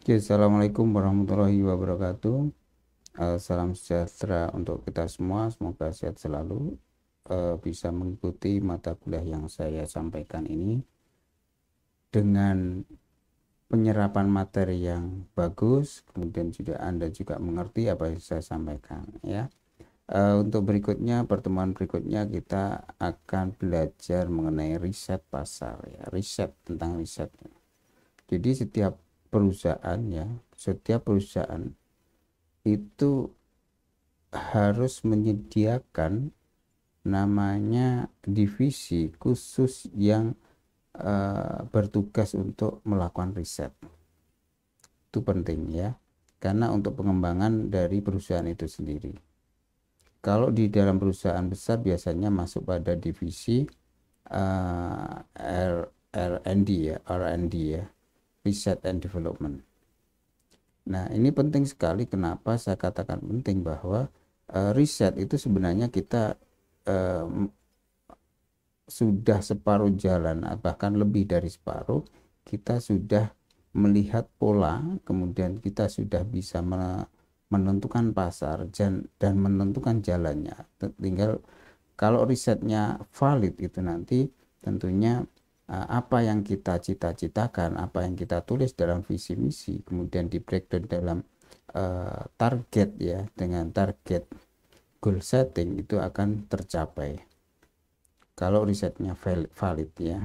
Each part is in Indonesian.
Oke, Assalamualaikum warahmatullahi wabarakatuh. Salam sejahtera untuk kita semua. Semoga sehat selalu, bisa mengikuti mata kuliah yang saya sampaikan ini dengan penyerapan materi yang bagus. Kemudian juga Anda juga mengerti apa yang saya sampaikan, ya. Untuk berikutnya, pertemuan berikutnya kita akan belajar mengenai riset pasar, ya, riset tentang riset. Jadi setiap perusahaan itu harus menyediakan namanya divisi khusus yang bertugas untuk melakukan riset. Itu penting, ya, karena untuk pengembangan dari perusahaan itu sendiri. Kalau di dalam perusahaan besar biasanya masuk pada divisi R&D, ya, R&D, ya, Research and Development. Nah, ini penting sekali. Kenapa saya katakan penting? Bahwa riset itu sebenarnya kita sudah separuh jalan, bahkan lebih dari separuh. Kita sudah melihat pola, kemudian kita sudah bisa menentukan pasar dan menentukan jalannya. Tinggal kalau risetnya valid itu nanti tentunya apa yang kita cita-citakan, apa yang kita tulis dalam visi misi, kemudian di breakdown dalam target, ya, dengan target goal setting itu akan tercapai kalau risetnya valid, ya.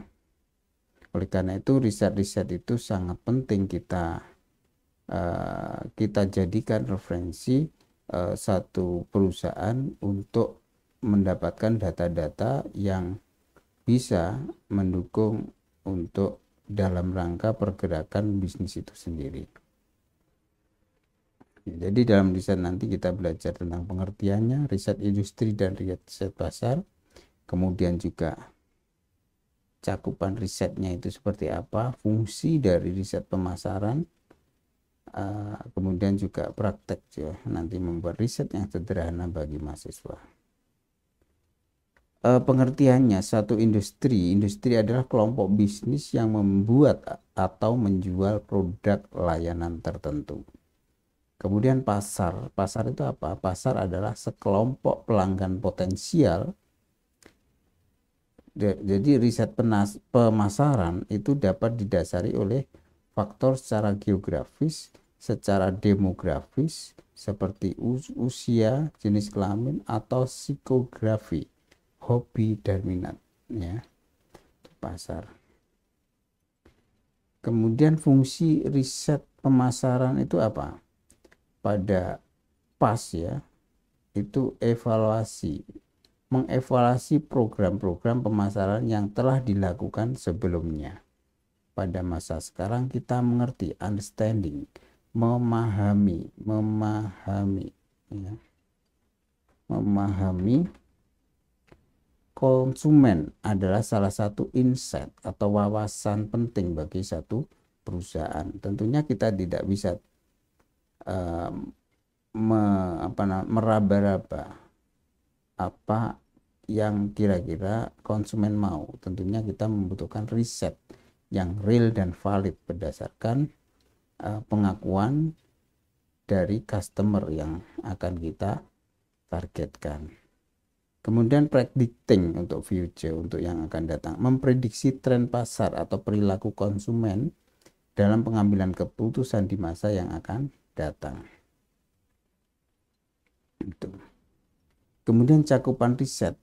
Oleh karena itu riset-riset itu sangat penting kita jadikan referensi satu perusahaan untuk mendapatkan data-data yang bisa mendukung untuk dalam rangka pergerakan bisnis itu sendiri. Jadi dalam riset nanti kita belajar tentang pengertiannya, riset industri dan riset pasar, kemudian juga cakupan risetnya itu seperti apa, fungsi dari riset pemasaran, kemudian juga praktek, ya, nanti membuat riset yang sederhana bagi mahasiswa. Pengertiannya, satu industri adalah kelompok bisnis yang membuat atau menjual produk layanan tertentu. Kemudian pasar itu apa? Pasar adalah sekelompok pelanggan potensial. Jadi riset pemasaran itu dapat didasari oleh faktor secara geografis, secara demografis, seperti usia, jenis kelamin, atau psikografi, hobi dan minat, ya, pasar. Kemudian fungsi riset pemasaran itu apa? Pada PAS, ya, itu mengevaluasi program-program pemasaran yang telah dilakukan sebelumnya. Pada masa sekarang kita mengerti, understanding, memahami, ya, memahami konsumen adalah salah satu insight atau wawasan penting bagi satu perusahaan. Tentunya kita tidak bisa meraba-raba apa yang kira-kira konsumen mau. Tentunya kita membutuhkan riset yang real dan valid berdasarkan pengakuan dari customer yang akan kita targetkan. Kemudian predicting untuk future, untuk yang akan datang, memprediksi tren pasar atau perilaku konsumen dalam pengambilan keputusan di masa yang akan datang. Itu. Kemudian cakupan riset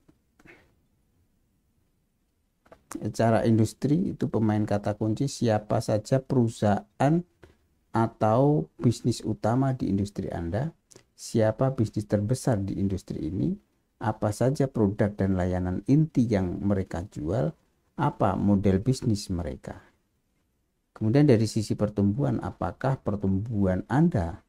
secara industri itu pemain kata kunci siapa saja perusahaan atau bisnis utama di industri Anda, siapa bisnis terbesar di industri ini, apa saja produk dan layanan inti yang mereka jual, apa model bisnis mereka. Kemudian dari sisi pertumbuhan, apakah pertumbuhan Anda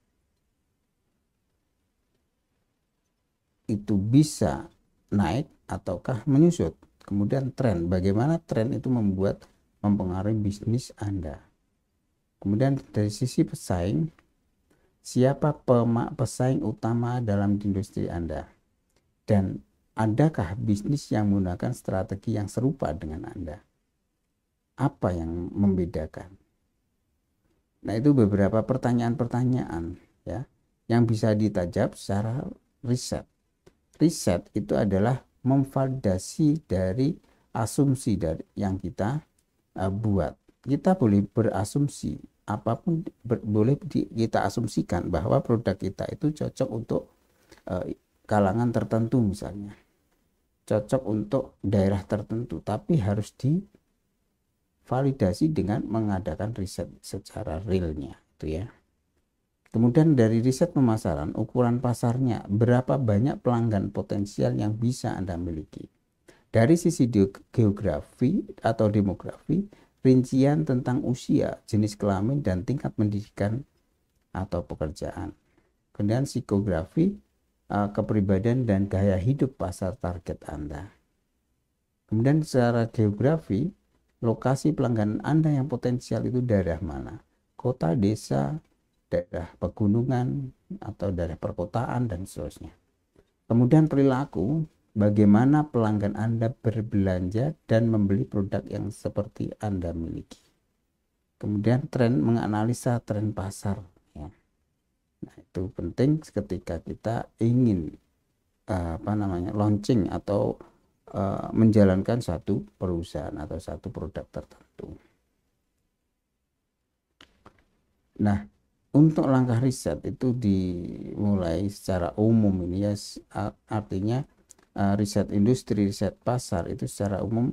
itu bisa naik ataukah menyusut. Kemudian tren, bagaimana tren itu mempengaruhi bisnis Anda. Kemudian dari sisi pesaing, siapa pesaing utama dalam industri Anda, dan adakah bisnis yang menggunakan strategi yang serupa dengan Anda. Apa yang membedakan? Nah, itu beberapa pertanyaan-pertanyaan ya yang bisa ditajab secara riset. Riset itu adalah memvalidasi dari asumsi dari yang kita buat. Kita boleh berasumsi apapun boleh kita asumsikan bahwa produk kita itu cocok untuk kalangan tertentu misalnya, cocok untuk daerah tertentu, tapi harus divalidasi dengan mengadakan riset secara realnya itu ya. Kemudian dari riset pemasaran, ukuran pasarnya, berapa banyak pelanggan potensial yang bisa Anda miliki. Dari sisi geografi atau demografi, rincian tentang usia, jenis kelamin, dan tingkat pendidikan atau pekerjaan. Kemudian psikografi, kepribadian dan gaya hidup pasar target Anda. Kemudian secara geografi, lokasi pelanggan Anda yang potensial itu daerah mana? Kota, desa, daerah pegunungan, atau daerah perkotaan, dan seterusnya. Kemudian perilaku, bagaimana pelanggan Anda berbelanja dan membeli produk yang seperti Anda miliki. Kemudian tren, menganalisa tren pasar. Ya. Nah, itu penting ketika kita ingin launching atau menjalankan satu perusahaan atau satu produk tertentu. Nah, untuk langkah riset itu dimulai secara umum ini ya, artinya riset industri, riset pasar itu secara umum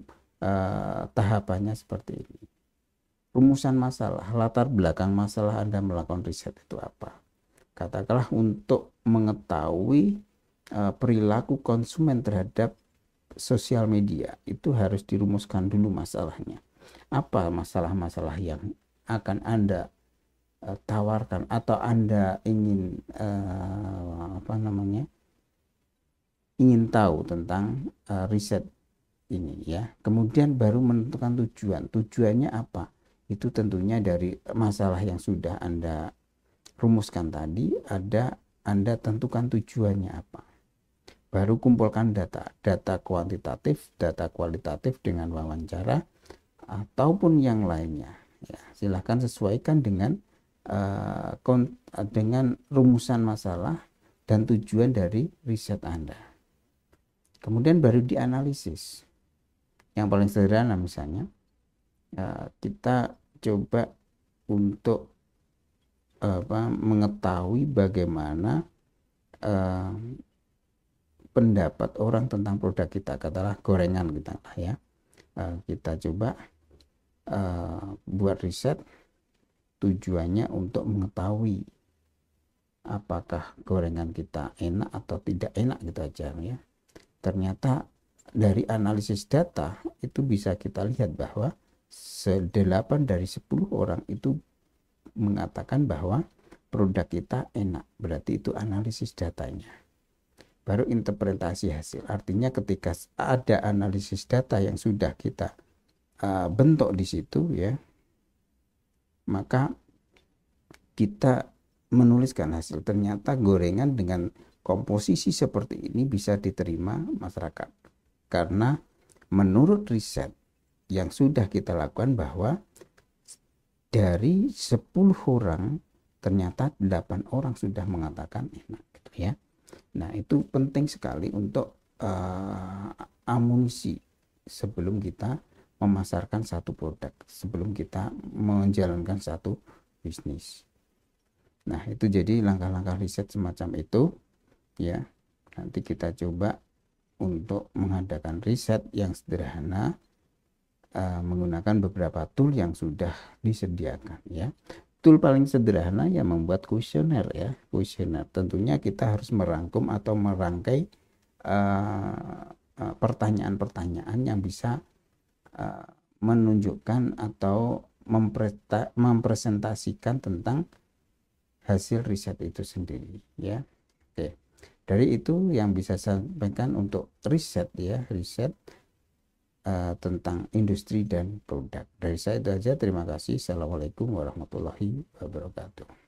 tahapannya seperti ini. Rumusan masalah, latar belakang masalah Anda melakukan riset itu apa? Katakanlah untuk mengetahui perilaku konsumen terhadap sosial media, itu harus dirumuskan dulu masalahnya. Apa masalah-masalah yang akan Anda tawarkan atau Anda ingin ingin tahu tentang riset ini ya. Kemudian baru menentukan tujuan. Tujuannya apa? Itu tentunya dari masalah yang sudah Anda rumuskan tadi, Anda tentukan tujuannya apa. Baru kumpulkan data kuantitatif, data kualitatif dengan wawancara ataupun yang lainnya. Ya, silahkan sesuaikan dengan rumusan masalah dan tujuan dari riset Anda. Kemudian baru dianalisis. Yang paling sederhana misalnya, kita coba untuk mengetahui bagaimana pendapat orang tentang produk kita, katakanlah gorengan kita ya. Kita coba buat riset, tujuannya untuk mengetahui apakah gorengan kita enak atau tidak enak gitu aja ya. Ternyata dari analisis data itu bisa kita lihat bahwa 8 dari 10 orang itu mengatakan bahwa produk kita enak. Berarti itu analisis datanya. Baru interpretasi hasil. Artinya ketika ada analisis data yang sudah kita bentuk di situ ya, maka kita menuliskan hasil. Ternyata gorengan dengan komposisi seperti ini bisa diterima masyarakat. Karena menurut riset yang sudah kita lakukan bahwa dari 10 orang ternyata 8 orang sudah mengatakan enak gitu ya. Nah, itu penting sekali untuk amunisi sebelum kita memasarkan satu produk, sebelum kita menjalankan satu bisnis. Nah, itu jadi langkah-langkah riset semacam itu ya. Nanti kita coba untuk mengadakan riset yang sederhana menggunakan beberapa tool yang sudah disediakan ya. Tool paling sederhana ya membuat kuesioner ya. Kuesioner tentunya kita harus merangkum atau merangkai pertanyaan-pertanyaan yang bisa menunjukkan atau mempresentasikan tentang hasil riset itu sendiri ya. Oke. Dari itu yang bisa saya sampaikan untuk riset ya, riset tentang industri dan produk. Dari saya itu aja. Terima kasih. Assalamualaikum warahmatullahi wabarakatuh.